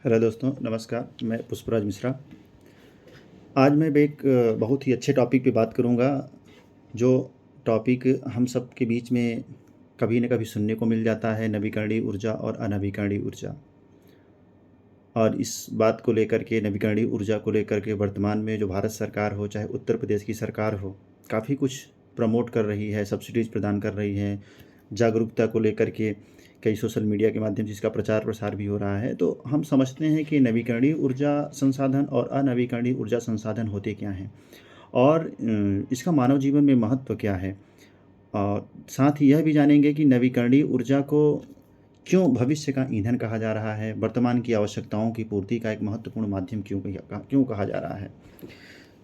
Hello दोस्तों, नमस्कार। मैं पुष्पराज मिश्रा। आज मैं एक बहुत ही अच्छे टॉपिक पे बात करूँगा, जो टॉपिक हम सब के बीच में कभी न कभी सुनने को मिल जाता है, नवीकरणीय ऊर्जा और अनवीकरणीय ऊर्जा। और इस बात को लेकर के, नवीकरणीय ऊर्जा को लेकर के वर्तमान में जो भारत सरकार हो, चाहे उत्तर प्रदेश की सरकार हो, काफ़ी कुछ प्रमोट कर रही है, सब्सिडीज़ प्रदान कर रही है। जागरूकता को लेकर के कई सोशल मीडिया के माध्यम से इसका प्रचार प्रसार भी हो रहा है। तो हम समझते हैं कि नवीकरणीय ऊर्जा संसाधन और अनवीकरणीय ऊर्जा संसाधन होते क्या हैं, और इसका मानव जीवन में महत्व क्या है। और साथ ही यह भी जानेंगे कि नवीकरणीय ऊर्जा को क्यों भविष्य का ईंधन कहा जा रहा है, वर्तमान की आवश्यकताओं की पूर्ति का एक महत्वपूर्ण माध्यम क्यों कहा जा रहा है।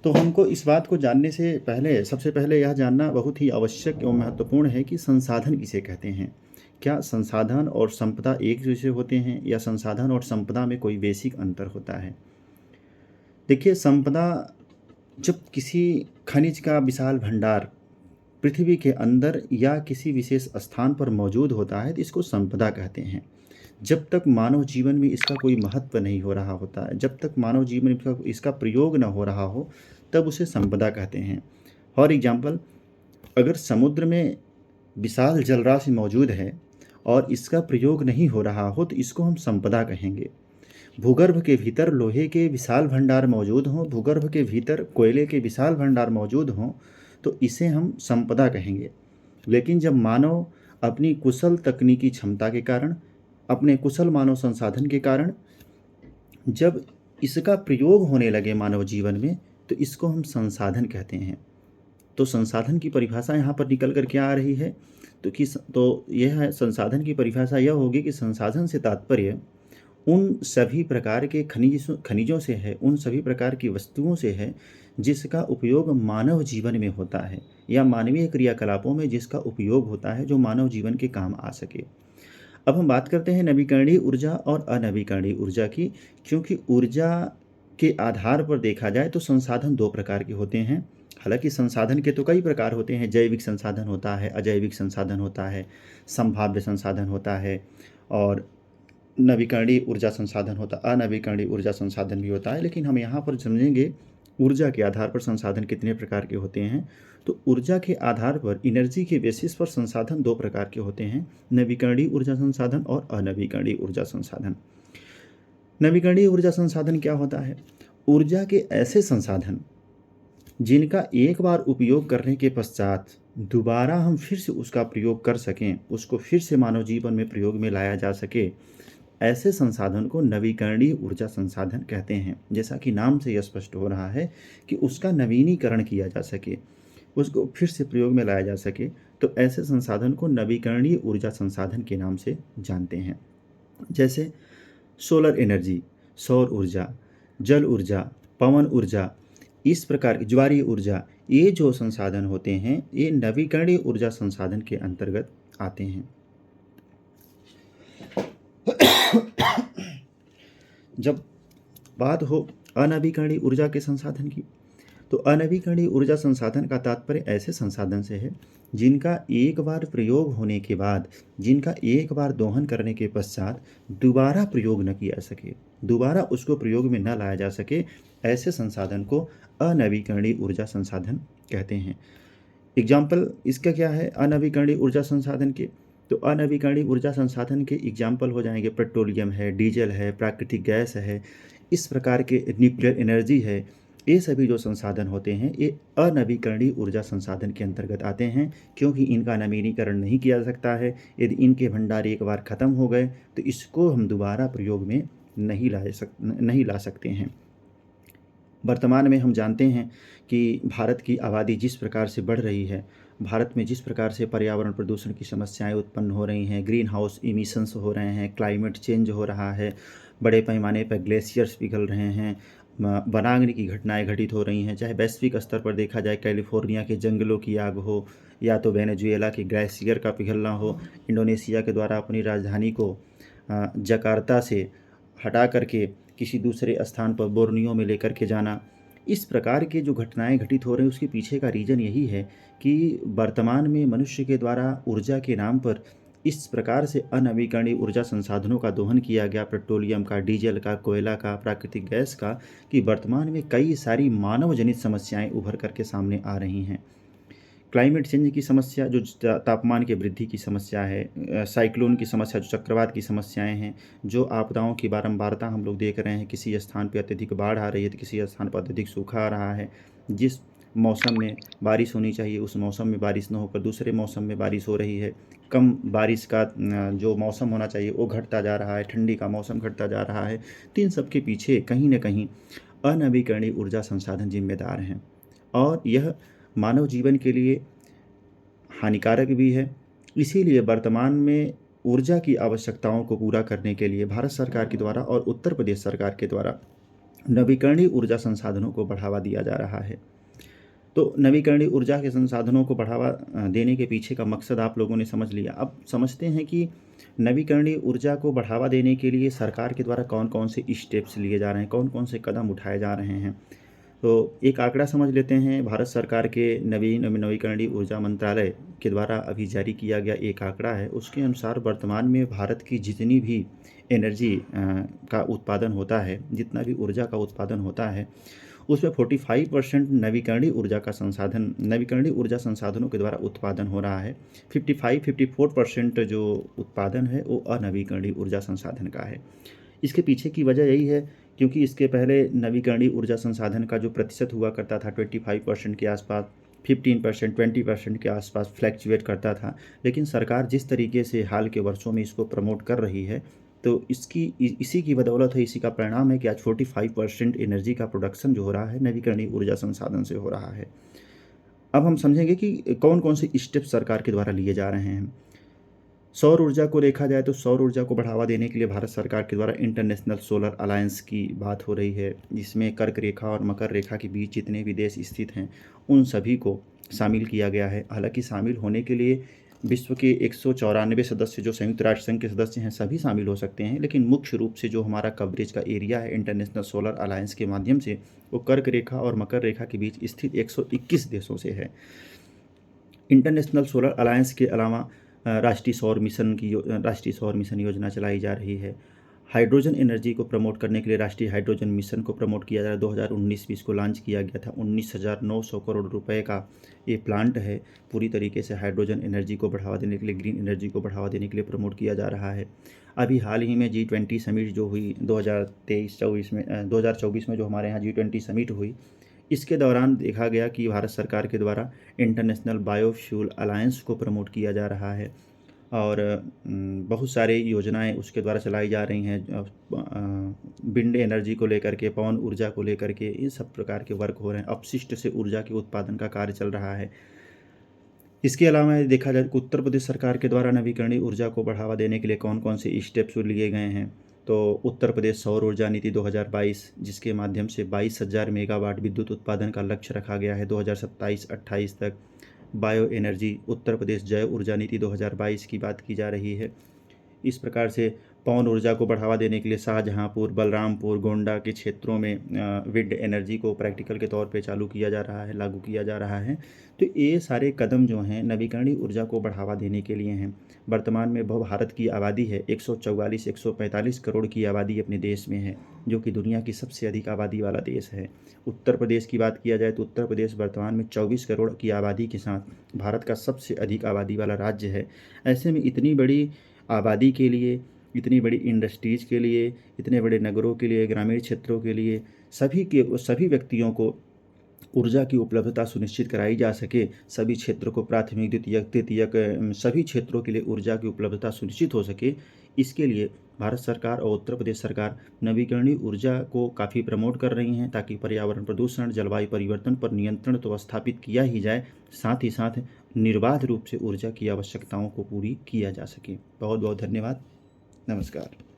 तो हमको इस बात को जानने से पहले, सबसे पहले यह जानना बहुत ही आवश्यक एवं महत्वपूर्ण है कि संसाधन किसे कहते हैं। क्या संसाधन और संपदा एक जैसे होते हैं, या संसाधन और संपदा में कोई बेसिक अंतर होता है। देखिए, संपदा जब किसी खनिज का विशाल भंडार पृथ्वी के अंदर या किसी विशेष स्थान पर मौजूद होता है, तो इसको संपदा कहते हैं। जब तक मानव जीवन में इसका कोई महत्व नहीं हो रहा होता है, जब तक मानव जीवन में इसका प्रयोग न हो रहा हो, तब उसे संपदा कहते हैं। फॉर एग्जाम्पल, अगर समुद्र में विशाल जलराशि मौजूद है और इसका प्रयोग नहीं हो रहा हो, तो इसको हम संपदा कहेंगे। भूगर्भ के भीतर लोहे के विशाल भंडार मौजूद हों, भूगर्भ के भीतर कोयले के विशाल भंडार मौजूद हों, तो इसे हम संपदा कहेंगे। लेकिन जब मानव अपनी कुशल तकनीकी क्षमता के कारण, अपने कुशल मानव संसाधन के कारण जब इसका प्रयोग होने लगे मानव जीवन में, तो इसको हम संसाधन कहते हैं। तो संसाधन की परिभाषा यहाँ पर निकल कर क्या आ रही है, तो यह है, संसाधन की परिभाषा यह होगी कि संसाधन से तात्पर्य उन सभी प्रकार के खनिजों से है, उन सभी प्रकार की वस्तुओं से है जिसका उपयोग मानव जीवन में होता है, या मानवीय क्रियाकलापों में जिसका उपयोग होता है, जो मानव जीवन के काम आ सके। अब हम बात करते हैं नवीकरणीय ऊर्जा और अनवीकरणीय ऊर्जा की, क्योंकि ऊर्जा के आधार पर देखा जाए तो संसाधन दो प्रकार के होते हैं। हालांकि संसाधन के तो कई प्रकार होते हैं, जैविक संसाधन होता है, अजैविक संसाधन होता है, संभाव्य संसाधन होता है, और नवीकरणीय ऊर्जा संसाधन होता है, अनवीकरणीय ऊर्जा संसाधन भी होता है। लेकिन हम यहाँ पर समझेंगे ऊर्जा के आधार पर संसाधन कितने प्रकार के होते हैं। तो ऊर्जा के आधार पर, एनर्जी के बेसिस पर संसाधन दो प्रकार के होते हैं, नवीकरणीय ऊर्जा संसाधन और अनवीकरणीय ऊर्जा संसाधन। नवीकरणीय ऊर्जा संसाधन क्या होता है? ऊर्जा के ऐसे संसाधन जिनका एक बार उपयोग करने के पश्चात दोबारा हम फिर से उसका प्रयोग कर सकें, उसको फिर से मानव जीवन में प्रयोग में लाया जा सके, ऐसे संसाधन को नवीकरणीय ऊर्जा संसाधन कहते हैं। जैसा कि नाम से यह स्पष्ट हो रहा है कि उसका नवीनीकरण किया जा सके, उसको फिर से प्रयोग में लाया जा सके, तो ऐसे संसाधन को नवीकरणीय ऊर्जा संसाधन के नाम से जानते हैं। जैसे सोलर एनर्जी, सौर ऊर्जा, जल ऊर्जा, पवन ऊर्जा, इस प्रकार की ज्वारीय ऊर्जा, ये जो संसाधन होते हैं, ये नवीकरणीय ऊर्जा संसाधन के अंतर्गत आते हैं। जब बात हो अनवीकरणीय ऊर्जा के संसाधन की, तो अनवीकरणीय ऊर्जा संसाधन का तात्पर्य ऐसे संसाधन से है जिनका एक बार प्रयोग होने के बाद, जिनका एक बार दोहन करने के पश्चात दोबारा प्रयोग न किया सके, दोबारा उसको प्रयोग में न लाया जा सके, ऐसे संसाधन को अनवीकरणीय ऊर्जा संसाधन कहते हैं। एग्जाम्पल इसका क्या है अनवीकरणीय ऊर्जा संसाधन के? तो अनवीकरणीय ऊर्जा संसाधन के एग्जाम्पल हो जाएंगे पेट्रोलियम है, डीजल है, प्राकृतिक गैस है, इस प्रकार के न्यूक्लियर एनर्जी है। ये सभी जो संसाधन होते हैं, ये अनवीकरणीय ऊर्जा संसाधन के अंतर्गत आते हैं, क्योंकि इनका नवीनीकरण नहीं किया जा सकता है। यदि इनके भंडार एक बार ख़त्म हो गए, तो इसको हम दोबारा प्रयोग में नहीं ला सकते हैं। वर्तमान में हम जानते हैं कि भारत की आबादी जिस प्रकार से बढ़ रही है, भारत में जिस प्रकार से पर्यावरण प्रदूषण की समस्याएं उत्पन्न हो रही हैं, ग्रीन हाउस इमिशंस हो रहे हैं, क्लाइमेट चेंज हो रहा है, बड़े पैमाने पर ग्लेशियर्स पिघल रहे हैं, वनाग्नि की घटनाएं घटित हो रही हैं। चाहे वैश्विक स्तर पर देखा जाए, कैलिफोर्निया के जंगलों की आग हो, या तो वेनेजुएला के ग्लेशियर का पिघलना हो, इंडोनेशिया के द्वारा अपनी राजधानी को जकार्ता से हटा करके किसी दूसरे स्थान पर बोर्नियो में लेकर के जाना, इस प्रकार के जो घटनाएं घटित हो रही हैं, उसके पीछे का रीज़न यही है कि वर्तमान में मनुष्य के द्वारा ऊर्जा के नाम पर इस प्रकार से अनवीकरणीय ऊर्जा संसाधनों का दोहन किया गया, पेट्रोलियम का, डीजल का, कोयला का, प्राकृतिक गैस का, कि वर्तमान में कई सारी मानव जनित समस्याएं उभर करके सामने आ रही हैं। क्लाइमेट चेंज की समस्या, जो तापमान की वृद्धि की समस्या है, साइक्लोन की समस्या, जो चक्रवात की समस्याएं हैं, जो आपदाओं की बारंबारता हम लोग देख रहे हैं, किसी स्थान पे अत्यधिक बाढ़ आ रही है तो किसी स्थान पर अत्यधिक सूखा आ रहा है। जिस मौसम में बारिश होनी चाहिए उस मौसम में बारिश न होकर दूसरे मौसम में बारिश हो रही है। कम बारिश का जो मौसम होना चाहिए वो घटता जा रहा है, ठंडी का मौसम घटता जा रहा है। तो इन सब के पीछे कहीं न कहीं अनवीकरणीय ऊर्जा संसाधन जिम्मेदार हैं, और यह मानव जीवन के लिए हानिकारक भी है। इसीलिए वर्तमान में ऊर्जा की आवश्यकताओं को पूरा करने के लिए भारत सरकार के द्वारा और उत्तर प्रदेश सरकार के द्वारा नवीकरणीय ऊर्जा संसाधनों को बढ़ावा दिया जा रहा है। तो नवीकरणीय ऊर्जा के संसाधनों को बढ़ावा देने के पीछे का मकसद आप लोगों ने समझ लिया। अब समझते हैं कि नवीकरणीय ऊर्जा को बढ़ावा देने के लिए सरकार के द्वारा कौन-कौन से स्टेप्स लिए जा रहे हैं, कौन-कौन से कदम उठाए जा रहे हैं। तो एक आंकड़ा समझ लेते हैं। भारत सरकार के नवीकरणीय ऊर्जा मंत्रालय के द्वारा अभी जारी किया गया एक आंकड़ा है। उसके अनुसार वर्तमान में भारत की जितनी भी एनर्जी का उत्पादन होता है, जितना भी ऊर्जा का उत्पादन होता है, उसमें 45% नवीकरणीय ऊर्जा संसाधनों के द्वारा उत्पादन हो रहा है। 54% जो उत्पादन है वो अनवीकरणीय ऊर्जा संसाधन का है। इसके पीछे की वजह यही है क्योंकि इसके पहले नवीकरणीय ऊर्जा संसाधन का जो प्रतिशत हुआ करता था 25% के आसपास, 15%, 20% के आसपास फ्लैक्चुएट करता था। लेकिन सरकार जिस तरीके से हाल के वर्षों में इसको प्रमोट कर रही है, तो इसी की बदौलत है, इसी का परिणाम है कि आज 45% एनर्जी का प्रोडक्शन जो हो रहा है नवीकरणीय ऊर्जा संसाधन से हो रहा है। अब हम समझेंगे कि कौन-कौन से स्टेप सरकार के द्वारा लिए जा रहे हैं। सौर ऊर्जा को देखा जाए तो सौर ऊर्जा को बढ़ावा देने के लिए भारत सरकार के द्वारा इंटरनेशनल सोलर अलायंस की बात हो रही है, जिसमें कर्क रेखा और मकर रेखा के बीच जितने भी देश स्थित हैं उन सभी को शामिल किया गया है। हालांकि शामिल होने के लिए विश्व के 194 सदस्य, जो संयुक्त राष्ट्र संघ के सदस्य हैं, सभी शामिल हो सकते हैं, लेकिन मुख्य रूप से जो हमारा कवरेज का एरिया है इंटरनेशनल सोलर अलायंस के माध्यम से, वो कर्क रेखा और मकर रेखा के बीच स्थित 121 देशों से है। इंटरनेशनल सोलर अलायंस के अलावा राष्ट्रीय सौर मिशन योजना चलाई जा रही है। हाइड्रोजन एनर्जी को प्रमोट करने के लिए राष्ट्रीय हाइड्रोजन मिशन को प्रमोट किया जा रहा है। 2019 में इसको लॉन्च किया गया था। 19,900 करोड़ रुपए का ये प्लांट है। पूरी तरीके से हाइड्रोजन एनर्जी को बढ़ावा देने के लिए, ग्रीन एनर्जी को बढ़ावा देने के लिए प्रमोट किया जा रहा है। अभी हाल ही में G20 समिट जो हुई 2024 में जो हमारे यहाँ G20 समिट हुई, इसके दौरान देखा गया कि भारत सरकार के द्वारा इंटरनेशनल बायोफ्यूल अलायंस को प्रमोट किया जा रहा है, और बहुत सारे योजनाएं उसके द्वारा चलाई जा रही हैं। विंड एनर्जी को लेकर के, पवन ऊर्जा को लेकर के, इन सब प्रकार के वर्क हो रहे हैं। अपशिष्ट से ऊर्जा के उत्पादन का कार्य चल रहा है। इसके अलावा देखा जाए कि उत्तर प्रदेश सरकार के द्वारा नवीकरणीय ऊर्जा को बढ़ावा देने के लिए कौन कौन से स्टेप्स लिए गए हैं, तो उत्तर प्रदेश सौर ऊर्जा नीति 2022, जिसके माध्यम से 22,000 मेगावाट विद्युत उत्पादन का लक्ष्य रखा गया है 2027-28 तक। बायो एनर्जी, उत्तर प्रदेश जैव ऊर्जा नीति 2022 की बात की जा रही है। इस प्रकार से पवन ऊर्जा को बढ़ावा देने के लिए शाहजहांपुर, बलरामपुर, गोंडा के क्षेत्रों में विंड एनर्जी को प्रैक्टिकल के तौर पे चालू किया जा रहा है, लागू किया जा रहा है। तो ये सारे कदम जो हैं नवीकरणीय ऊर्जा को बढ़ावा देने के लिए हैं। वर्तमान में भारत की आबादी है 145 करोड़ की आबादी अपने देश में है, जो कि दुनिया की सबसे अधिक आबादी वाला देश है। उत्तर प्रदेश की बात किया जाए तो उत्तर प्रदेश वर्तमान में 24 करोड़ की आबादी के साथ भारत का सबसे अधिक आबादी वाला राज्य है। ऐसे में इतनी बड़ी आबादी के लिए, इतनी बड़ी इंडस्ट्रीज़ के लिए, इतने बड़े नगरों के लिए, ग्रामीण क्षेत्रों के लिए, सभी व्यक्तियों को ऊर्जा की उपलब्धता सुनिश्चित कराई जा सके, सभी क्षेत्रों को प्राथमिक, द्वितीयक, तृतीयक, सभी क्षेत्रों के लिए ऊर्जा की उपलब्धता सुनिश्चित हो सके, इसके लिए भारत सरकार और उत्तर प्रदेश सरकार नवीकरणीय ऊर्जा को काफ़ी प्रमोट कर रही हैं, ताकि पर्यावरण प्रदूषण, जलवायु परिवर्तन पर नियंत्रण तो स्थापित किया ही जाए, साथ ही साथ निर्बाध रूप से ऊर्जा की आवश्यकताओं को पूरी किया जा सके। बहुत बहुत धन्यवाद। नमस्कार।